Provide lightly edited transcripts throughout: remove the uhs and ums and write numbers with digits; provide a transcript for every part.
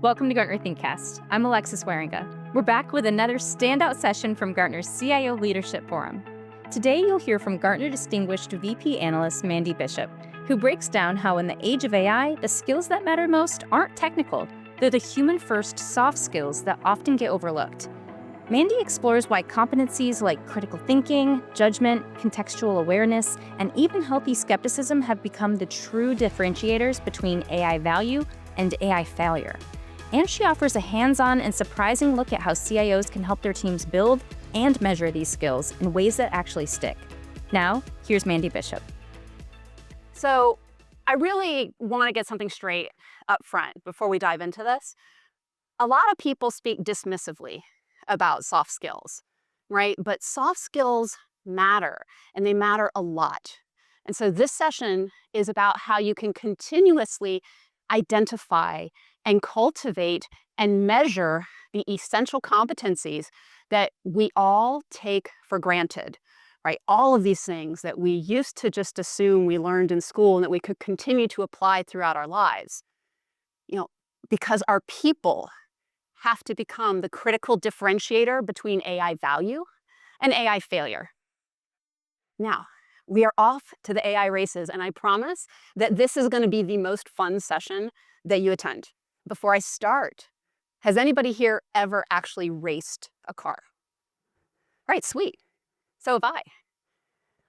Welcome to Gartner ThinkCast. I'm Alexis Waringa. We're back with another standout session from Gartner's CIO Leadership Forum. Today, you'll hear from Gartner Distinguished VP Analyst Mandi Bishop, who breaks down how in the age of AI, the skills that matter most aren't technical. They're the human-first soft skills that often get overlooked. Mandi explores why competencies like critical thinking, judgment, contextual awareness, and even healthy skepticism have become the true differentiators between AI value and AI failure. And she offers a hands-on and surprising look at how CIOs can help their teams build and measure these skills in ways that actually stick. Now, here's Mandi Bishop. So I really want to get something straight up front before we dive into this. A lot of people speak dismissively about soft skills, right? But soft skills matter, and they matter a lot. And so this session is about how you can continuously identify and cultivate and measure the essential competencies that we all take for granted, right? All of these things that we used to just assume we learned in school and that we could continue to apply throughout our lives. Because our people have to become the critical differentiator between AI value and AI failure. Now, we are off to the AI races, and I promise that this is going to be the most fun session that you attend. Before I start, has anybody here ever actually raced a car? Right, sweet. So have I.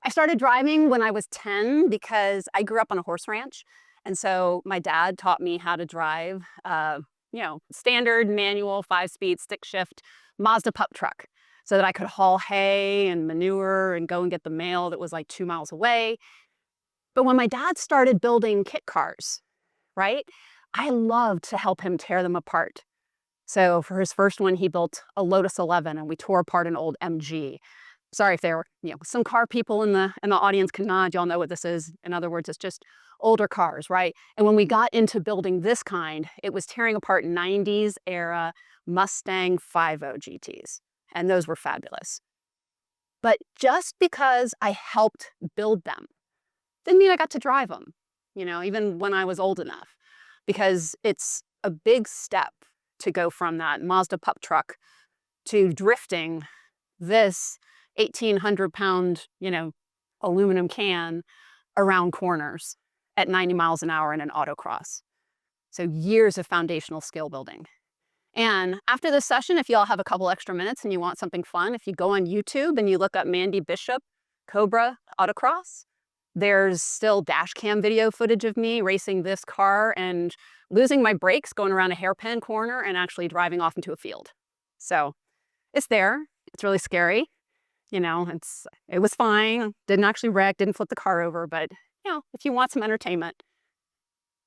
I started driving when I was 10 because I grew up on a horse ranch. And so my dad taught me how to drive, standard manual 5-speed stick shift Mazda pup truck so that I could haul hay and manure and go and get the mail that was like 2 miles away. But when my dad started building kit cars, right, I loved to help him tear them apart. So for his first one, he built a Lotus 11 and we tore apart an old MG. Sorry if there were some car people in the audience can nod. Y'all know what this is. In other words, it's just older cars, right? And when we got into building this kind, it was tearing apart 90s era Mustang 5.0 GTs. And those were fabulous. But just because I helped build them didn't mean I got to drive them, even when I was old enough. Because it's a big step to go from that Mazda pup truck to drifting this 1,800-pound, aluminum can around corners at 90 miles an hour in an autocross. So years of foundational skill building. And after this session, if you all have a couple extra minutes and you want something fun, if you go on YouTube and you look up Mandi Bishop Cobra Autocross, there's still dash cam video footage of me racing this car and losing my brakes, going around a hairpin corner and actually driving off into a field. So it's there. It's really scary. It was fine. Didn't actually wreck, didn't flip the car over, but if you want some entertainment.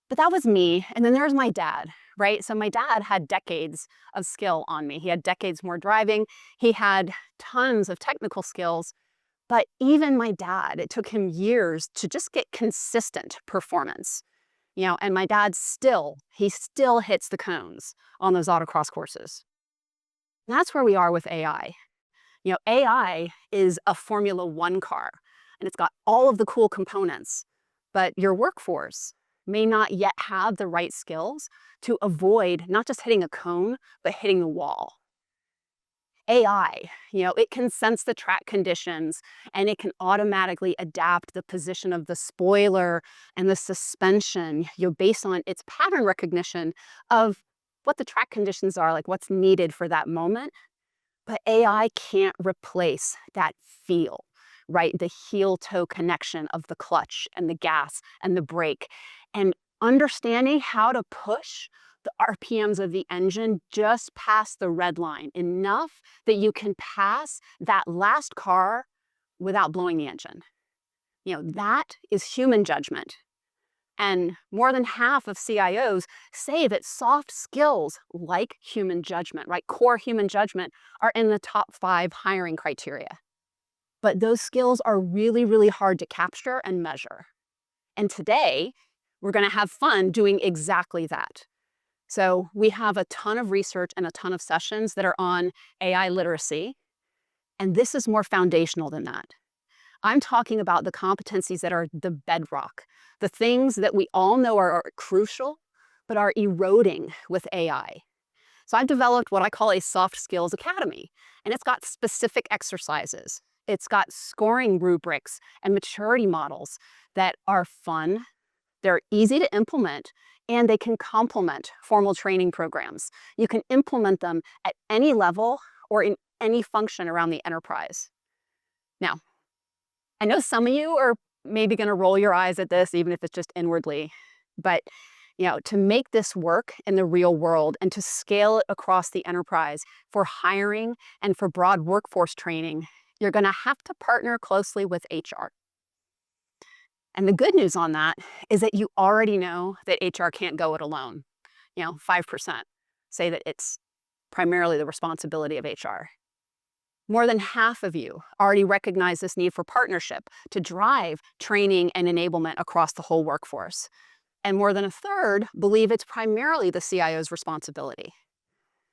But that was me. And then there's my dad, right? So my dad had decades of skill on me. He had decades more driving. He had tons of technical skills. But even my dad, it took him years to just get consistent performance. And my dad still hits the cones on those autocross courses. And that's where we are with AI. AI is a Formula One car, and it's got all of the cool components, but your workforce may not yet have the right skills to avoid not just hitting a cone, but hitting the wall. AI, it can sense the track conditions and it can automatically adapt the position of the spoiler and the suspension, based on its pattern recognition of what the track conditions are, like what's needed for that moment. But AI can't replace that feel, right? The heel-toe connection of the clutch and the gas and the brake, and understanding how to push the RPMs of the engine just past the red line, enough that you can pass that last car without blowing the engine. That is human judgment. And more than half of CIOs say that soft skills like human judgment, right, core human judgment, are in the top 5 hiring criteria. But those skills are really, really hard to capture and measure. And today, we're going to have fun doing exactly that. So we have a ton of research and a ton of sessions that are on AI literacy. And this is more foundational than that. I'm talking about the competencies that are the bedrock, the things that we all know are crucial, but are eroding with AI. So I've developed what I call a soft skills academy, and it's got specific exercises. It's got scoring rubrics and maturity models that are fun, they're easy to implement, and they can complement formal training programs. You can implement them at any level or in any function around the enterprise. Now, I know some of you are maybe going to roll your eyes at this, even if it's just inwardly, but to make this work in the real world and to scale it across the enterprise for hiring and for broad workforce training, you're going to have to partner closely with HR. And the good news on that is that you already know that HR can't go it alone. 5% say that it's primarily the responsibility of HR. More than half of you already recognize this need for partnership to drive training and enablement across the whole workforce. And more than a third believe it's primarily the CIO's responsibility.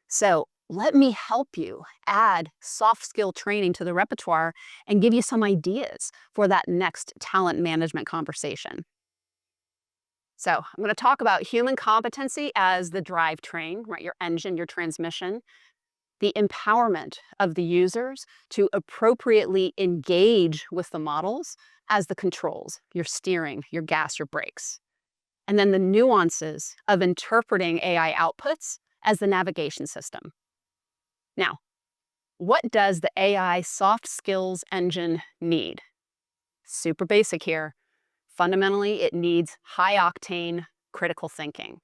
So let me help you add soft skill training to the repertoire and give you some ideas for that next talent management conversation. So I'm going to talk about human competency as the drivetrain, right? Your engine, your transmission. The empowerment of the users to appropriately engage with the models as the controls, your steering, your gas, your brakes. And then the nuances of interpreting AI outputs as the navigation system. Now, what does the AI soft skills engine need? Super basic here. Fundamentally, it needs high-octane critical thinking.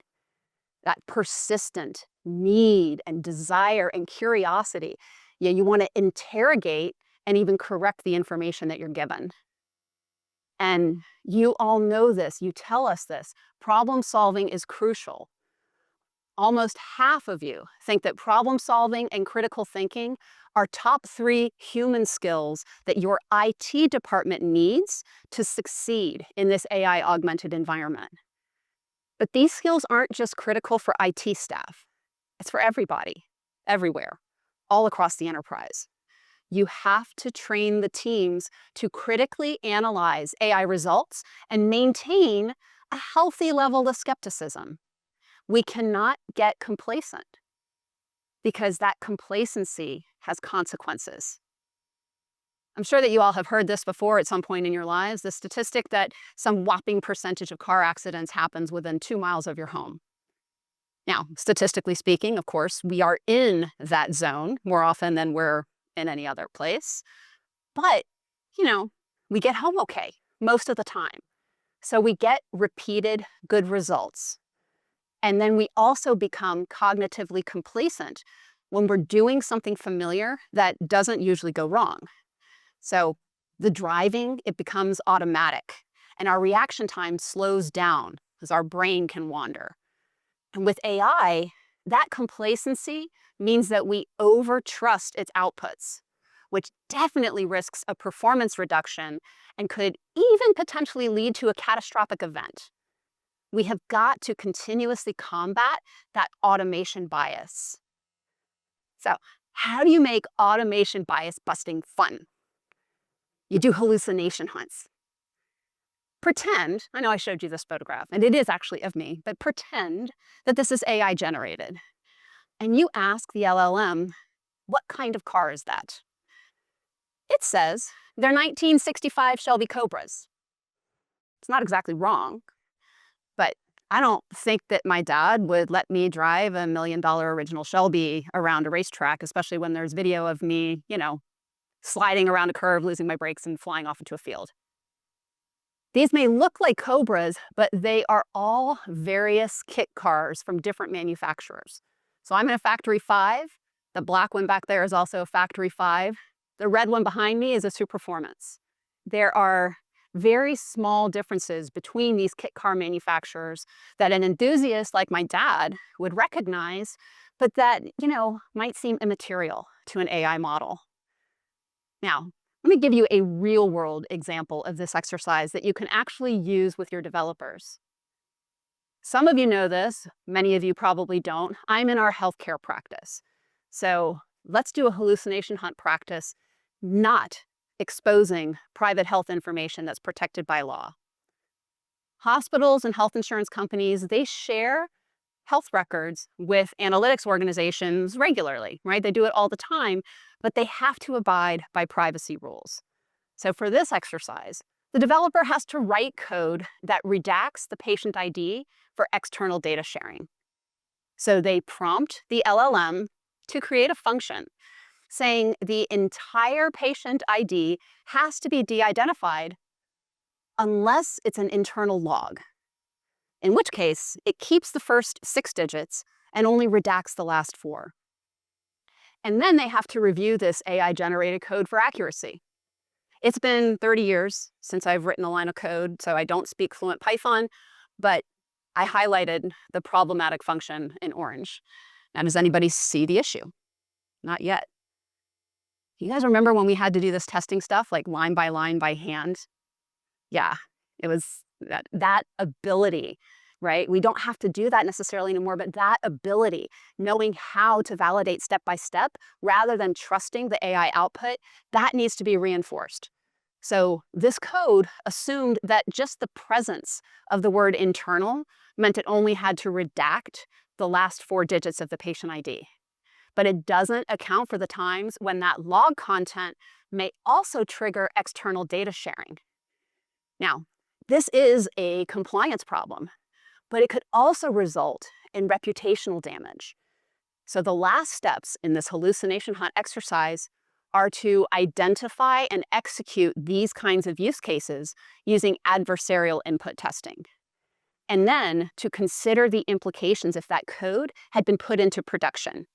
That persistent need and desire and curiosity. You want to interrogate and even correct the information that you're given. And you all know this, you tell us this. Problem solving is crucial. Almost half of you think that problem solving and critical thinking are top 3 human skills that your IT department needs to succeed in this AI augmented environment. But these skills aren't just critical for IT staff. It's for everybody, everywhere, all across the enterprise. You have to train the teams to critically analyze AI results and maintain a healthy level of skepticism. We cannot get complacent because that complacency has consequences. I'm sure that you all have heard this before at some point in your lives, the statistic that some whopping percentage of car accidents happens within 2 miles of your home. Now, statistically speaking, of course, we are in that zone more often than we're in any other place. But, we get home okay most of the time. So we get repeated good results. And then we also become cognitively complacent when we're doing something familiar that doesn't usually go wrong. So the driving, it becomes automatic, and our reaction time slows down because our brain can wander. And with AI, that complacency means that we overtrust its outputs, which definitely risks a performance reduction and could even potentially lead to a catastrophic event. We have got to continuously combat that automation bias. So, how do you make automation bias busting fun? You do hallucination hunts. Pretend, I know I showed you this photograph, and it is actually of me, but pretend that this is AI generated. And you ask the LLM, what kind of car is that? It says, they're 1965 Shelby Cobras. It's not exactly wrong, but I don't think that my dad would let me drive $1 million original Shelby around a racetrack, especially when there's video of me, sliding around a curve, losing my brakes, and flying off into a field. These may look like Cobras, but they are all various kit cars from different manufacturers. So I'm in a Factory 5. The black one back there is also a Factory 5. The red one behind me is a Superformance. There are very small differences between these kit car manufacturers that an enthusiast like my dad would recognize, but that, might seem immaterial to an AI model. Now, let me give you a real-world example of this exercise that you can actually use with your developers. Some of you know this, many of you probably don't. I'm in our healthcare practice. So let's do a hallucination hunt practice, not exposing private health information that's protected by law. Hospitals and health insurance companies, they share health records with analytics organizations regularly, right? They do it all the time, but they have to abide by privacy rules. So for this exercise, the developer has to write code that redacts the patient ID for external data sharing. So they prompt the LLM to create a function saying the entire patient ID has to be de-identified unless it's an internal log, in which case it keeps the first 6 digits and only redacts the last 4. And then they have to review this AI-generated code for accuracy. It's been 30 years since I've written a line of code, so I don't speak fluent Python, but I highlighted the problematic function in orange. Now, does anybody see the issue? Not yet. You guys remember when we had to do this testing stuff, like line by hand? Yeah, it was that ability, right? We don't have to do that necessarily anymore, but that ability, knowing how to validate step by step rather than trusting the AI output, that needs to be reinforced. So this code assumed that just the presence of the word internal meant it only had to redact the last 4 digits of the patient ID. But it doesn't account for the times when that log content may also trigger external data sharing. Now, this is a compliance problem, but it could also result in reputational damage. So the last steps in this hallucination hunt exercise are to identify and execute these kinds of use cases using adversarial input testing. And then to consider the implications if that code had been put into production.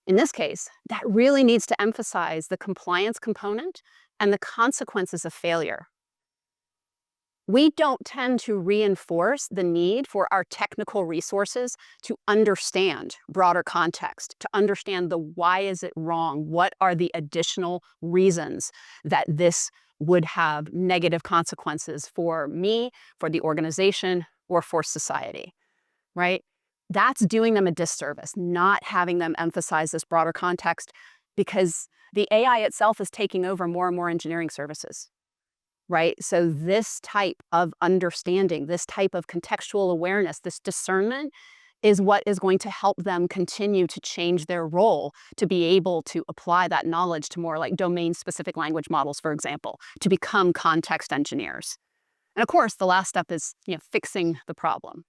In this case, that really needs to emphasize the compliance component and the consequences of failure. We don't tend to reinforce the need for our technical resources to understand broader context, to understand the why is it wrong, what are the additional reasons that this would have negative consequences for me, for the organization, or for society, right? That's doing them a disservice, not having them emphasize this broader context, because the AI itself is taking over more and more engineering services. Right? So this type of understanding, this type of contextual awareness, this discernment is what is going to help them continue to change their role to be able to apply that knowledge to more like domain-specific language models, for example, to become context engineers. And of course, the last step is fixing the problem.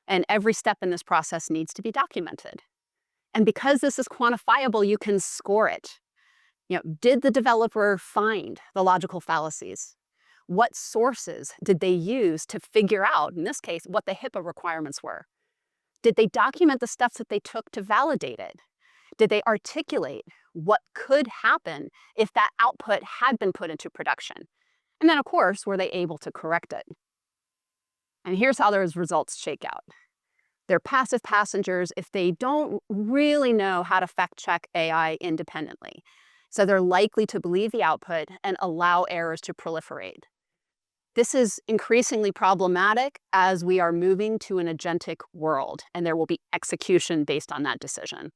And every step in this process needs to be documented. And because this is quantifiable, you can score it. Did the developer find the logical fallacies? What sources did they use to figure out, in this case, what the HIPAA requirements were? Did they document the steps that they took to validate it? Did they articulate what could happen if that output had been put into production? And then, of course, were they able to correct it? And here's how those results shake out. They're passive passengers if they don't really know how to fact-check AI independently. So they're likely to believe the output and allow errors to proliferate. This is increasingly problematic as we are moving to an agentic world, and there will be execution based on that decision.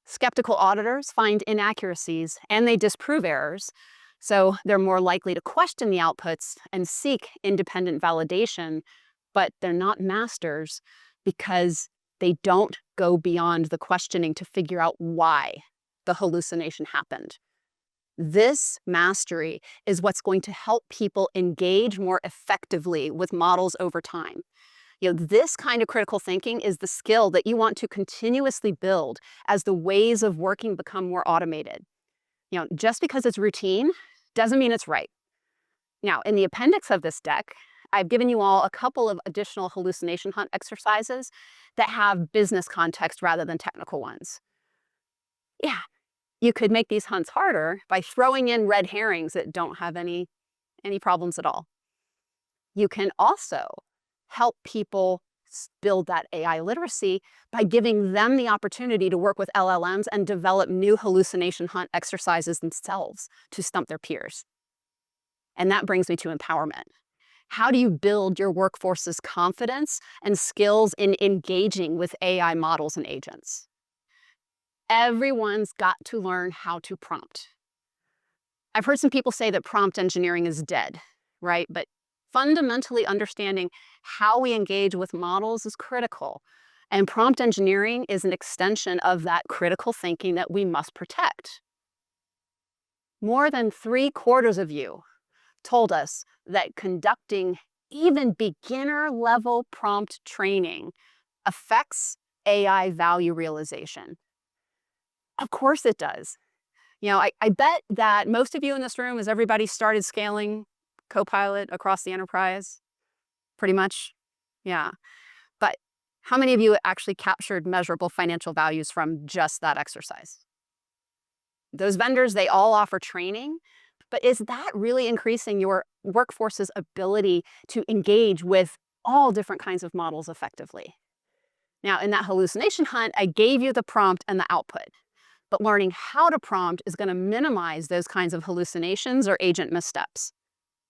Skeptical auditors find inaccuracies and they disprove errors, so they're more likely to question the outputs and seek independent validation, but they're not masters because they don't go beyond the questioning to figure out why the hallucination happened. This mastery is what's going to help people engage more effectively with models over time. This kind of critical thinking is the skill that you want to continuously build as the ways of working become more automated. Just because it's routine doesn't mean it's right. Now, in the appendix of this deck, I've given you all a couple of additional hallucination hunt exercises that have business context rather than technical ones. Yeah. You could make these hunts harder by throwing in red herrings that don't have any problems at all. You can also help people build that AI literacy by giving them the opportunity to work with LLMs and develop new hallucination hunt exercises themselves to stump their peers. And that brings me to empowerment. How do you build your workforce's confidence and skills in engaging with AI models and agents? Everyone's got to learn how to prompt. I've heard some people say that prompt engineering is dead, right? But fundamentally understanding how we engage with models is critical. And prompt engineering is an extension of that critical thinking that we must protect. More than 3/4 of you told us that conducting even beginner-level prompt training affects AI value realization. Of course it does. I bet that most of you in this room, as everybody started scaling Copilot across the enterprise, pretty much, yeah. But how many of you actually captured measurable financial values from just that exercise? Those vendors, they all offer training, but is that really increasing your workforce's ability to engage with all different kinds of models effectively? Now, in that hallucination hunt, I gave you the prompt and the output, but learning how to prompt is going to minimize those kinds of hallucinations or agent missteps.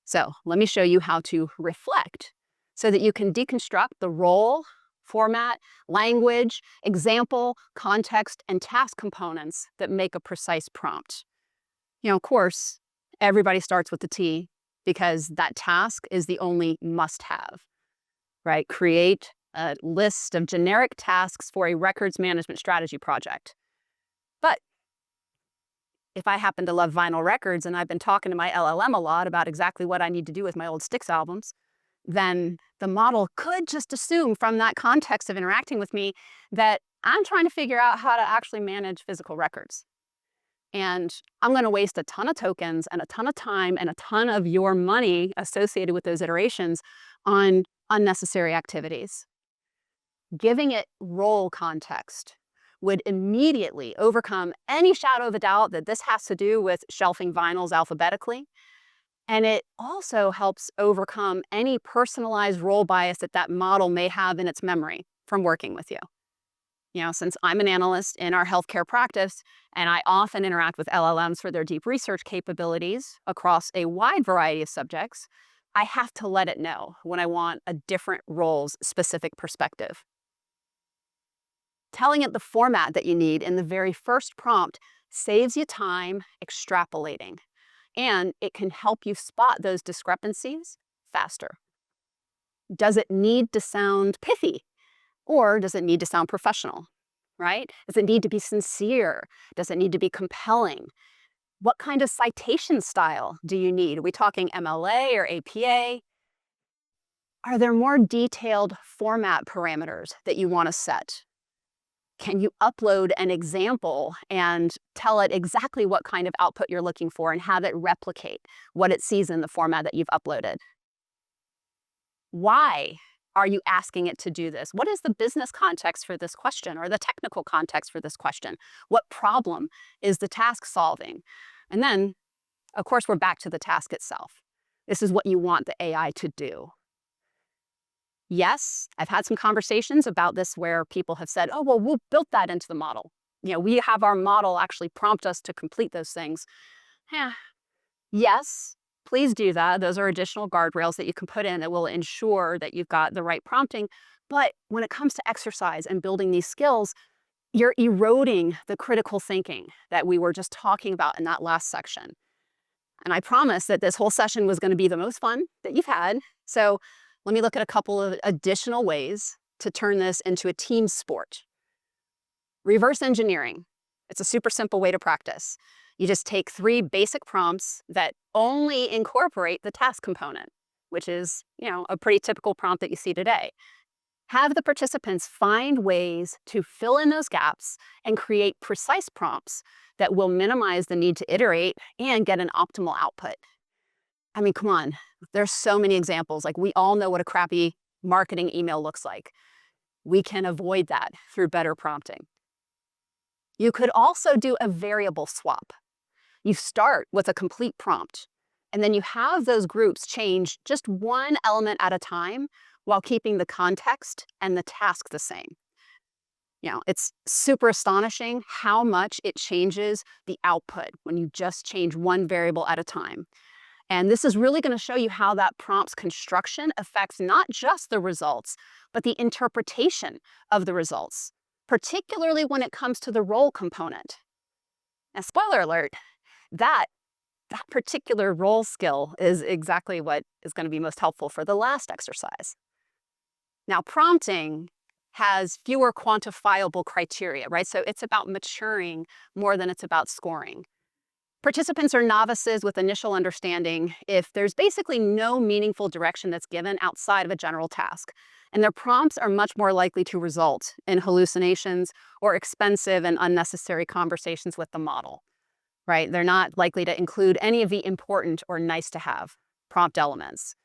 So let me show you how to reflect so that you can deconstruct the role, format, language, example, context, and task components that make a precise prompt. Of course, everybody starts with the T because that task is the only must-have, right? Create a list of generic tasks for a records management strategy project. But if I happen to love vinyl records and I've been talking to my LLM a lot about exactly what I need to do with my old Styx albums, then the model could just assume from that context of interacting with me that I'm trying to figure out how to actually manage physical records. And I'm going to waste a ton of tokens and a ton of time and a ton of your money associated with those iterations on unnecessary activities. Giving it role context would immediately overcome any shadow of a doubt that this has to do with shelving vinyls alphabetically. And it also helps overcome any personalized role bias that that model may have in its memory from working with you. Since I'm an analyst in our healthcare practice, and I often interact with LLMs for their deep research capabilities across a wide variety of subjects, I have to let it know when I want a different role's specific perspective. Telling it the format that you need in the very first prompt saves you time extrapolating, and it can help you spot those discrepancies faster. Does it need to sound pithy? Or does it need to sound professional, right? Does it need to be sincere? Does it need to be compelling? What kind of citation style do you need? Are we talking MLA or APA? Are there more detailed format parameters that you want to set? Can you upload an example and tell it exactly what kind of output you're looking for and have it replicate what it sees in the format that you've uploaded? Why are you asking it to do this? What is the business context for this question or the technical context for this question? What problem is the task solving? And then, of course, we're back to the task itself. This is what you want the AI to do. Yes, I've had some conversations about this where people have said, oh, well, we'll build that into the model. We have our model actually prompt us to complete those things. Yes, please do that. Those are additional guardrails that you can put in that will ensure that you've got the right prompting. But when it comes to exercise and building these skills, you're eroding the critical thinking that we were just talking about in that last section. And I promised that this whole session was going to be the most fun that you've had. So let me look at a couple of additional ways to turn this into a team sport. Reverse engineering. It's a super simple way to practice. You just take 3 basic prompts that only incorporate the task component, which is, a pretty typical prompt that you see today. Have the participants find ways to fill in those gaps and create precise prompts that will minimize the need to iterate and get an optimal output. I mean, come on, there's so many examples. Like, we all know what a crappy marketing email looks like. We can avoid that through better prompting. You could also do a variable swap. You start with a complete prompt, and then you have those groups change just one element at a time while keeping the context and the task the same. It's super astonishing how much it changes the output when you just change one variable at a time. And this is really going to show you how that prompt's construction affects not just the results, but the interpretation of the results, particularly when it comes to the role component. Now, spoiler alert, that particular role skill is exactly what is going to be most helpful for the last exercise. Now, prompting has fewer quantifiable criteria, right? So it's about maturing more than it's about scoring. Participants are novices with initial understanding if there's basically no meaningful direction that's given outside of a general task. And their prompts are much more likely to result in hallucinations or expensive and unnecessary conversations with the model, right? They're not likely to include any of the important or nice to have prompt elements.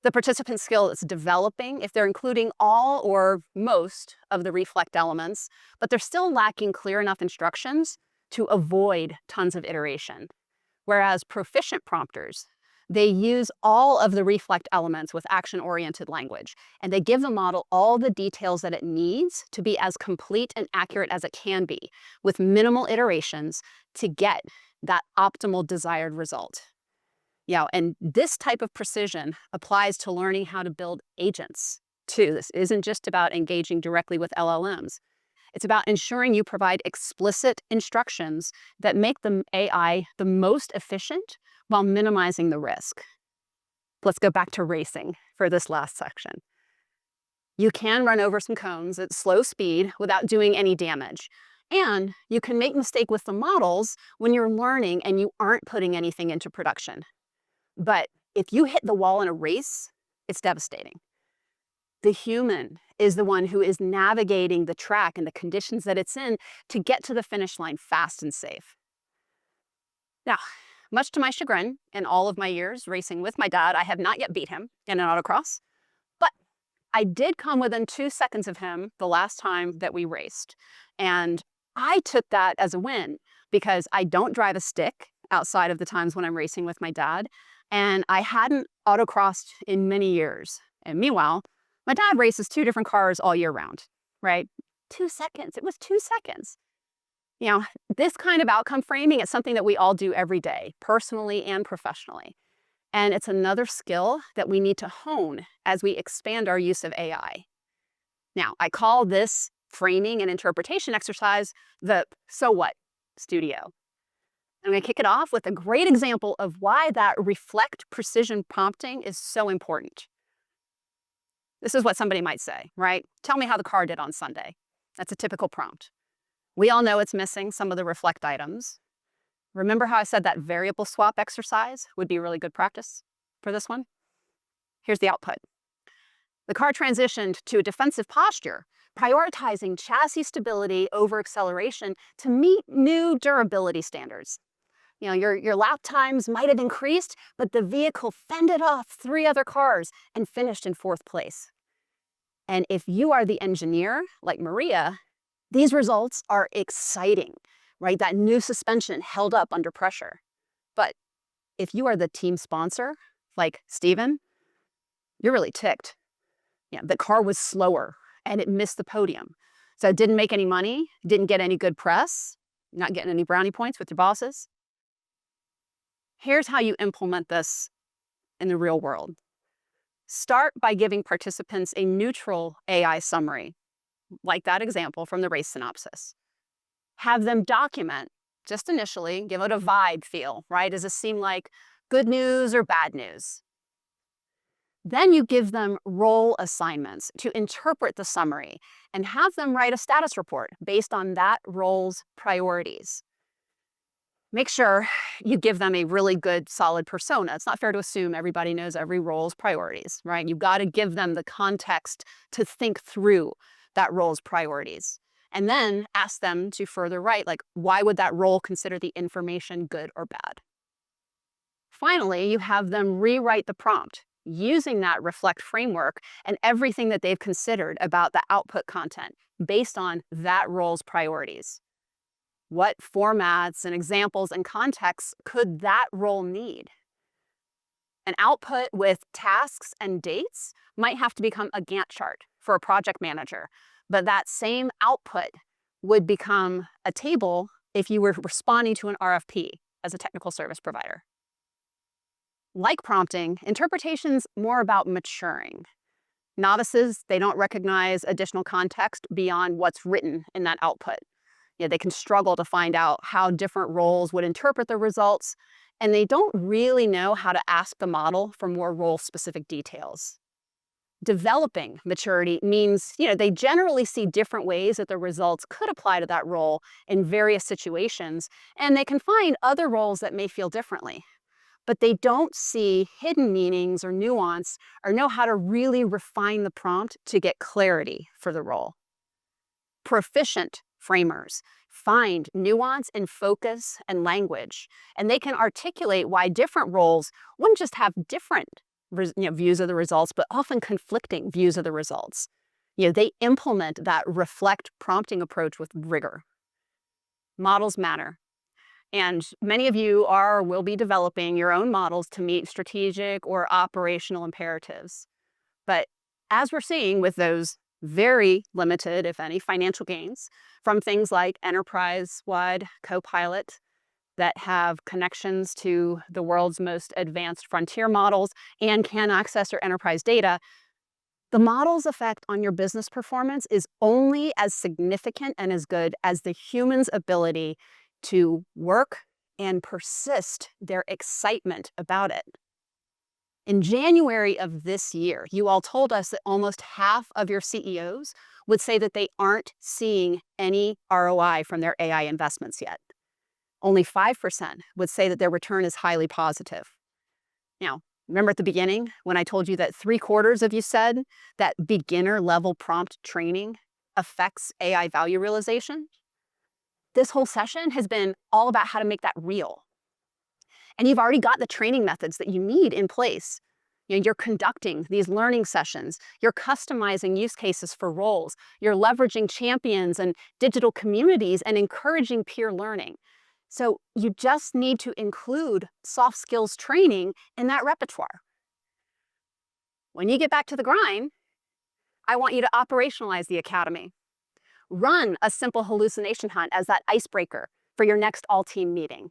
The participant skill is developing if they're including all or most of the reflect elements, but they're still lacking clear enough instructions to avoid tons of iteration. Whereas proficient prompters, they use all of the reflect elements with action-oriented language, and they give the model all the details that it needs to be as complete and accurate as it can be, with minimal iterations to get that optimal desired result. And this type of precision applies to learning how to build agents too. This isn't just about engaging directly with LLMs. It's about ensuring you provide explicit instructions that make the AI the most efficient while minimizing the risk. Let's go back to racing for this last section. You can run over some cones at slow speed without doing any damage. And you can make mistakes with the models when you're learning and you aren't putting anything into production. But if you hit the wall in a race, it's devastating. The human is the one who is navigating the track and the conditions that it's in to get to the finish line fast and safe. Now, much to my chagrin, in all of my years racing with my dad, I have not yet beat him in an autocross, but I did come within 2 seconds of him the last time that we raced. And I took that as a win because I don't drive a stick outside of the times when I'm racing with my dad. And I hadn't autocrossed in many years. And meanwhile, my dad races 2 different cars all year round, right? 2 seconds. It was 2 seconds. This kind of outcome framing is something that we all do every day, personally and professionally. And it's another skill that we need to hone as we expand our use of AI. Now, I call this framing and interpretation exercise the so what studio. I'm going to kick it off with a great example of why that reflect precision prompting is so important. This is what somebody might say, right? Tell me how the car did on Sunday. That's a typical prompt. We all know it's missing some of the reflect items. Remember how I said that variable swap exercise would be really good practice for this one? Here's the output. The car transitioned to a defensive posture, prioritizing chassis stability over acceleration to meet new durability standards. Your lap times might have increased, but the vehicle fended off 3 other cars and finished in 4th place. And if you are the engineer, like Maria, these results are exciting, right? That new suspension held up under pressure. But if you are the team sponsor, like Steven, you're really ticked. The car was slower and it missed the podium. So it didn't make any money, didn't get any good press, not getting any brownie points with your bosses. Here's how you implement this in the real world. Start by giving participants a neutral AI summary, like that example from the race synopsis. Have them document, just initially, give it a vibe feel, right? Does this seem like good news or bad news? Then you give them role assignments to interpret the summary and have them write a status report based on that role's priorities. Make sure you give them a really good, solid persona. It's not fair to assume everybody knows every role's priorities, right? You've got to give them the context to think through that role's priorities. And then ask them to further write, like, why would that role consider the information good or bad? Finally, you have them rewrite the prompt using that reflect framework and everything that they've considered about the output content based on that role's priorities. What formats and examples and contexts could that role need? An output with tasks and dates might have to become a Gantt chart for a project manager, but that same output would become a table if you were responding to an RFP as a technical service provider. Like prompting, interpretation's more about maturing. Novices, they don't recognize additional context beyond what's written in that output. They can struggle to find out how different roles would interpret the results, and they don't really know how to ask the model for more role-specific details. Developing maturity means, they generally see different ways that the results could apply to that role in various situations, and they can find other roles that may feel differently. But they don't see hidden meanings or nuance or know how to really refine the prompt to get clarity for the role. Proficient framers find nuance in focus and language, and they can articulate why different roles wouldn't just have different views of the results, but often conflicting views of the results. They implement that reflect prompting approach with rigor. Models matter. And many of you are or will be developing your own models to meet strategic or operational imperatives. But as we're seeing with those very limited, if any, financial gains from things like enterprise-wide Copilot that have connections to the world's most advanced frontier models and can access your enterprise data, the model's effect on your business performance is only as significant and as good as the human's ability to work and persist their excitement about it. In January of this year, you all told us that almost half of your CEOs would say that they aren't seeing any ROI from their AI investments yet. Only 5% would say that their return is highly positive. Now, remember at the beginning when I told you that 3/4 of you said that beginner level prompt training affects AI value realization? This whole session has been all about how to make that real. And you've already got the training methods that you need in place. You're conducting these learning sessions. You're customizing use cases for roles. You're leveraging champions and digital communities and encouraging peer learning. So you just need to include soft skills training in that repertoire. When you get back to the grind, I want you to operationalize the academy. Run a simple hallucination hunt as that icebreaker for your next all-team meeting.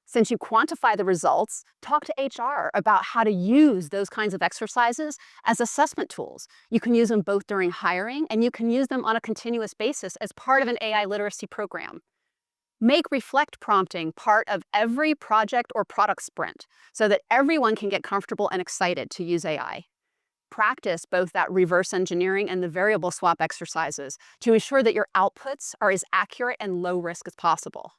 Since you quantify the results, talk to HR about how to use those kinds of exercises as assessment tools. You can use them both during hiring, and you can use them on a continuous basis as part of an AI literacy program. Make reflect prompting part of every project or product sprint so that everyone can get comfortable and excited to use AI. Practice both that reverse engineering and the variable swap exercises to ensure that your outputs are as accurate and low risk as possible.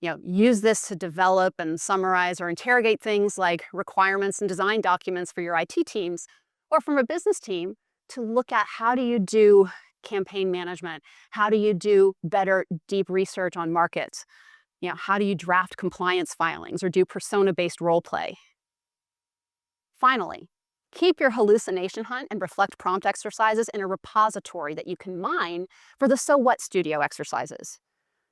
Use this to develop and summarize or interrogate things like requirements and design documents for your IT teams, or from a business team to look at how do you do campaign management? How do you do better deep research on markets? How do you draft compliance filings or do persona-based role play? Finally, keep your hallucination hunt and reflect prompt exercises in a repository that you can mine for the so what studio exercises.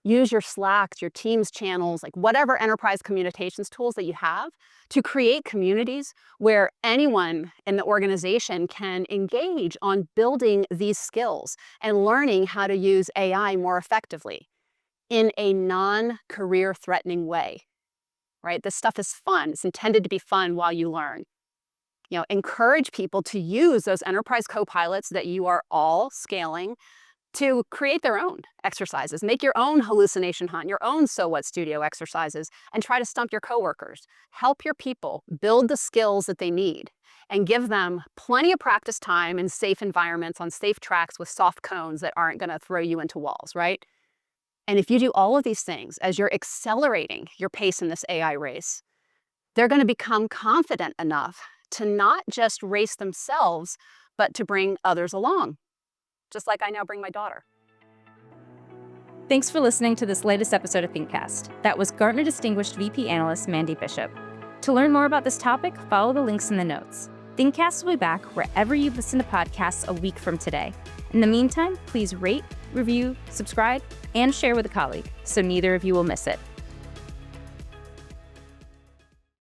Use your Slacks, your Teams channels, like whatever enterprise communications tools that you have to create communities where anyone in the organization can engage on building these skills and learning how to use AI more effectively in a non-career threatening way, right? This stuff is fun. It's intended to be fun while you learn. Encourage people to use those enterprise copilots that you are all scaling to create their own exercises. Make your own hallucination hunt, your own so what studio exercises, and try to stump your coworkers. Help your people build the skills that they need and give them plenty of practice time in safe environments on safe tracks with soft cones that aren't going to throw you into walls, right? And if you do all of these things as you're accelerating your pace in this AI race, they're going to become confident enough to not just race themselves, but to bring others along. Just like I now bring my daughter. Thanks for listening to this latest episode of ThinkCast. That was Gartner Distinguished VP Analyst Mandi Bishop. To learn more about this topic, follow the links in the notes. ThinkCast will be back wherever you listen to podcasts a week from today. In the meantime, please rate, review, subscribe, and share with a colleague so neither of you will miss it.